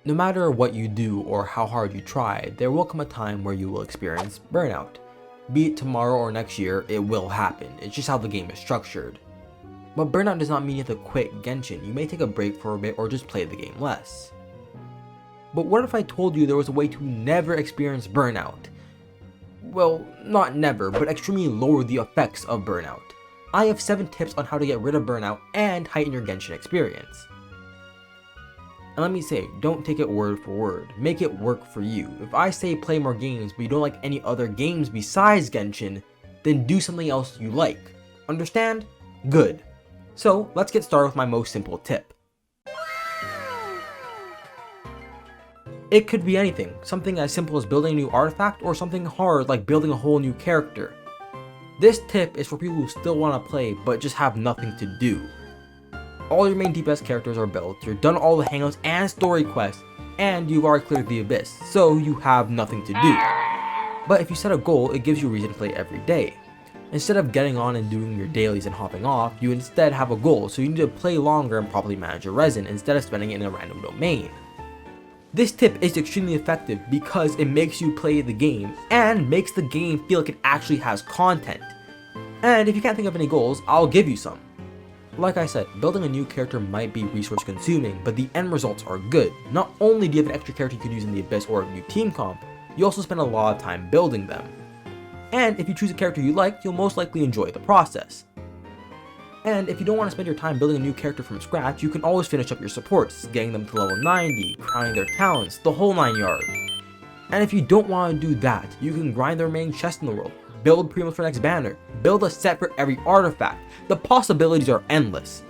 No matter what you do or how hard you try, there will come a time where you will experience burnout. Be it tomorrow or next year, it will happen. It's just how the game is structured. But burnout does not mean you have to quit Genshin. You may take a break for a bit or just play the game less. But what if I told you there was a way to never experience burnout? Well, not never, but extremely lower the effects of burnout. I have 7 tips on how to get rid of burnout and heighten your Genshin experience. And let me say, don't take it word for word, make it work for you. If I say play more games but you don't like any other games besides Genshin, then do something else you like. Understand? Good. So let's get started with my most simple tip. It could be anything, something as simple as building a new artifact or something hard like building a whole new character. This tip is for people who still want to play but just have nothing to do. All your main DPS characters are built, you're done all the hangouts and story quests, and you've already cleared the abyss, so you have nothing to do. But if you set a goal, it gives you a reason to play every day. Instead of getting on and doing your dailies and hopping off, you instead have a goal, so you need to play longer and properly manage your resin instead of spending it in a random domain. This tip is extremely effective because it makes you play the game and makes the game feel like it actually has content. And if you can't think of any goals, I'll give you some. Like I said, building a new character might be resource consuming, but the end results are good. Not only do you have an extra character you could use in the Abyss or a new team comp, you also spend a lot of time building them. And if you choose a character you like, you'll most likely enjoy the process. And if you don't want to spend your time building a new character from scratch, you can always finish up your supports, getting them to level 90, crowning their talents, the whole 9 yards. And if you don't want to do that, you can grind the remaining chests in the world, build premos for next banner, build a set for every artifact. The possibilities are endless.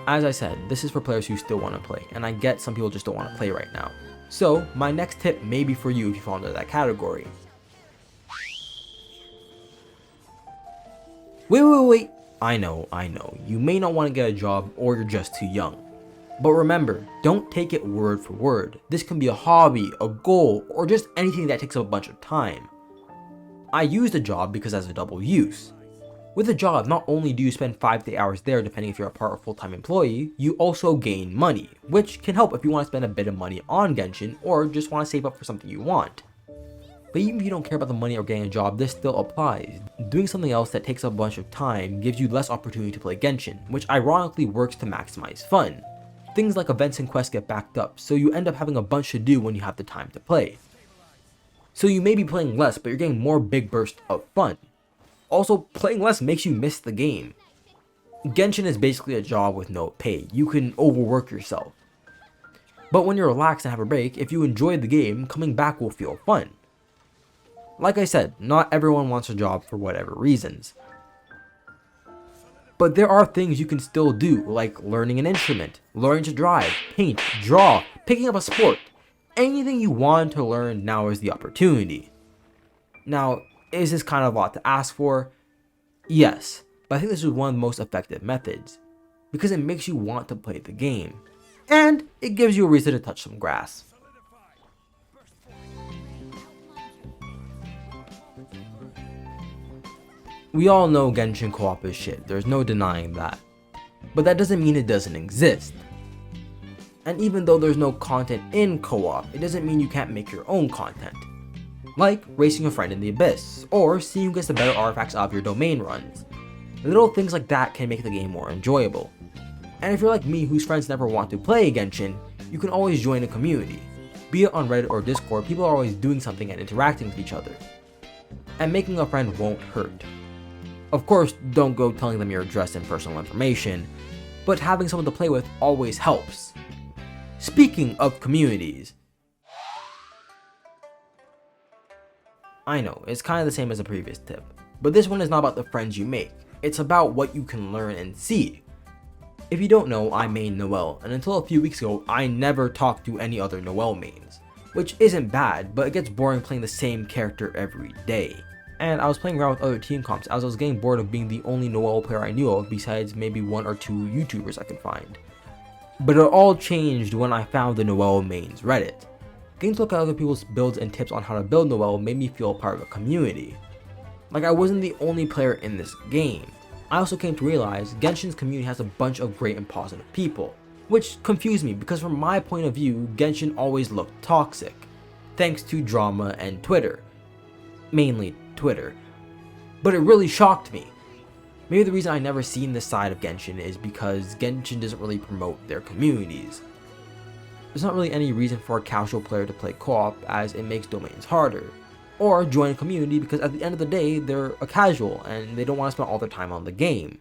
As I said, this is for players who still want to play, and I get some people just don't want to play right now. So my next tip may be for you if you fall into that category. Wait. I know, you may not want to get a job or you're just too young. But remember, don't take it word for word. This can be a hobby, a goal, or just anything that takes up a bunch of time. I used a job because it has a double use. With a job, not only do you spend 5 to 8 hours there depending if you're a part or full-time employee, you also gain money, which can help if you want to spend a bit of money on Genshin or just want to save up for something you want. But even if you don't care about the money or getting a job, this still applies. Doing something else that takes up a bunch of time gives you less opportunity to play Genshin, which ironically works to maximize fun. Things like events and quests get backed up, so you end up having a bunch to do when you have the time to play. So you may be playing less, but you're getting more big bursts of fun. Also, playing less makes you miss the game. Genshin is basically a job with no pay. You can overwork yourself. But when you're relaxed and have a break, if you enjoy the game, coming back will feel fun. Like I said, not everyone wants a job for whatever reasons. But there are things you can still do, like learning an instrument, learning to drive, paint, draw, picking up a sport. Anything you want to learn, now is the opportunity. Now, is this kind of a lot to ask for? Yes, but I think this is one of the most effective methods, because it makes you want to play the game, and it gives you a reason to touch some grass. We all know Genshin co-op is shit, there's no denying that. But that doesn't mean it doesn't exist. And even though there's no content in co-op, it doesn't mean you can't make your own content. Like racing a friend in the Abyss, or seeing who gets the better artifacts out of your domain runs. Little things like that can make the game more enjoyable. And if you're like me whose friends never want to play Genshin, you can always join a community. Be it on Reddit or Discord, people are always doing something and interacting with each other. And making a friend won't hurt. Of course, don't go telling them your address and personal information, but having someone to play with always helps. Speaking of communities, I know, it's kind of the same as the previous tip, but this one is not about the friends you make, it's about what you can learn and see. If you don't know, I main Noelle, and until a few weeks ago, I never talked to any other Noelle mains. Which isn't bad, but it gets boring playing the same character every day. And I was playing around with other team comps as I was getting bored of being the only Noelle player I knew of besides maybe 1 or 2 YouTubers I could find. But it all changed when I found the Noelle mains Reddit. Getting to look at other people's builds and tips on how to build Noelle made me feel a part of a community. Like I wasn't the only player in this game. I also came to realize Genshin's community has a bunch of great and positive people. which confused me because from my point of view, Genshin always looked toxic, thanks to drama and Twitter. Mainly Twitter. But it really shocked me. Maybe the reason I never seen this side of Genshin is because Genshin doesn't really promote their communities. There's not really any reason for a casual player to play co-op as it makes domains harder, or join a community because at the end of the day they're a casual and they don't want to spend all their time on the game.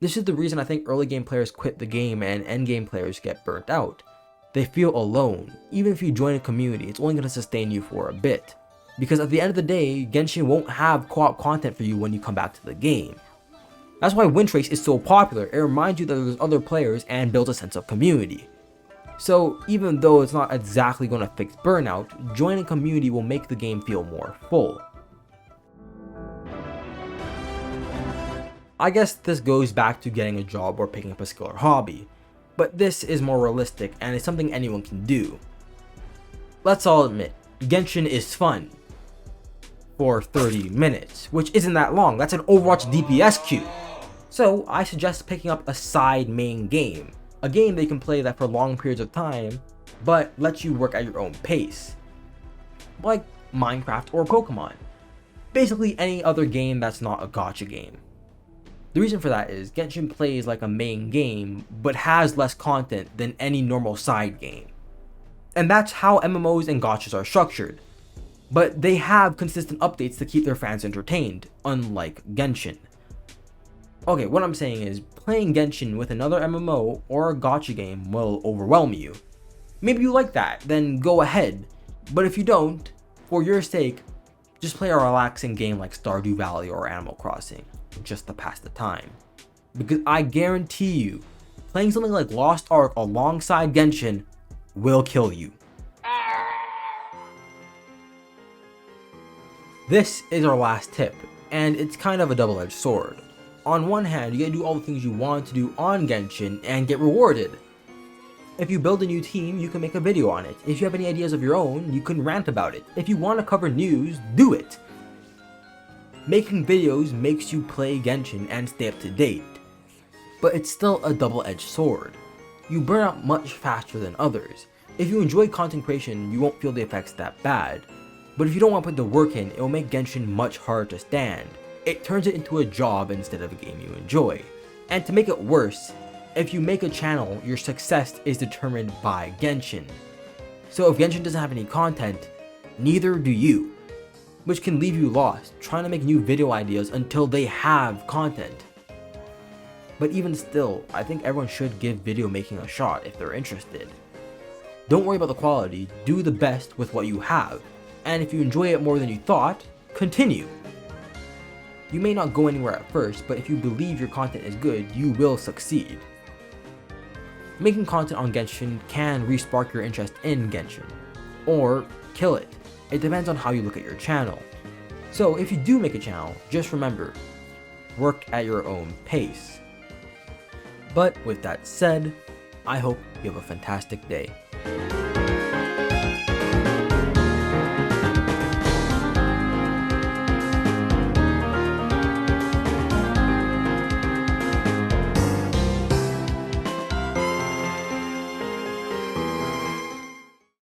This is the reason I think early game players quit the game and end game players get burnt out. They feel alone. Even if you join a community, it's only going to sustain you for a bit. Because at the end of the day, Genshin won't have co-op content for you when you come back to the game. That's why Windtrace is so popular. It reminds you that there's other players and builds a sense of community. So even though it's not exactly going to fix Burnout, joining a community will make the game feel more full. I guess this goes back to getting a job or picking up a skill or hobby, but this is more realistic and it's something anyone can do. Let's all admit, Genshin is fun. For 30 minutes, which isn't that long. That's an Overwatch DPS queue. So I suggest picking up a side main game. A game they can play that for long periods of time, but lets you work at your own pace. Like Minecraft or Pokemon. Basically any other game that's not a gacha game. The reason for that is Genshin plays like a main game, but has less content than any normal side game. And that's how MMOs and gachas are structured. But they have consistent updates to keep their fans entertained, unlike Genshin. Okay, what I'm saying is, playing Genshin with another MMO or a gacha game will overwhelm you. Maybe you like that, then go ahead. But if you don't, for your sake, just play a relaxing game like Stardew Valley or Animal Crossing, just to pass the time. Because I guarantee you, playing something like Lost Ark alongside Genshin will kill you. This is our last tip, and it's kind of a double-edged sword. On one hand, you gotta do all the things you want to do on Genshin and get rewarded. If you build a new team, you can make a video on it. If you have any ideas of your own, you can rant about it. If you want to cover news, do it. Making videos makes you play Genshin and stay up to date. But it's still a double-edged sword. You burn out much faster than others. If you enjoy content creation, you won't feel the effects that bad. But if you don't want to put the work in, it will make Genshin much harder to stand. It turns it into a job instead of a game you enjoy. And to make it worse, if you make a channel, your success is determined by Genshin. So if Genshin doesn't have any content, neither do you. Which can leave you lost, trying to make new video ideas until they have content. But even still, I think everyone should give video making a shot if they're interested. Don't worry about the quality, do the best with what you have. And if you enjoy it more than you thought, continue. You may not go anywhere at first, but if you believe your content is good, you will succeed. Making content on Genshin can re-spark your interest in Genshin, or kill it. It depends on how you look at your channel. So if you do make a channel, just remember, work at your own pace. But with that said, I hope you have a fantastic day.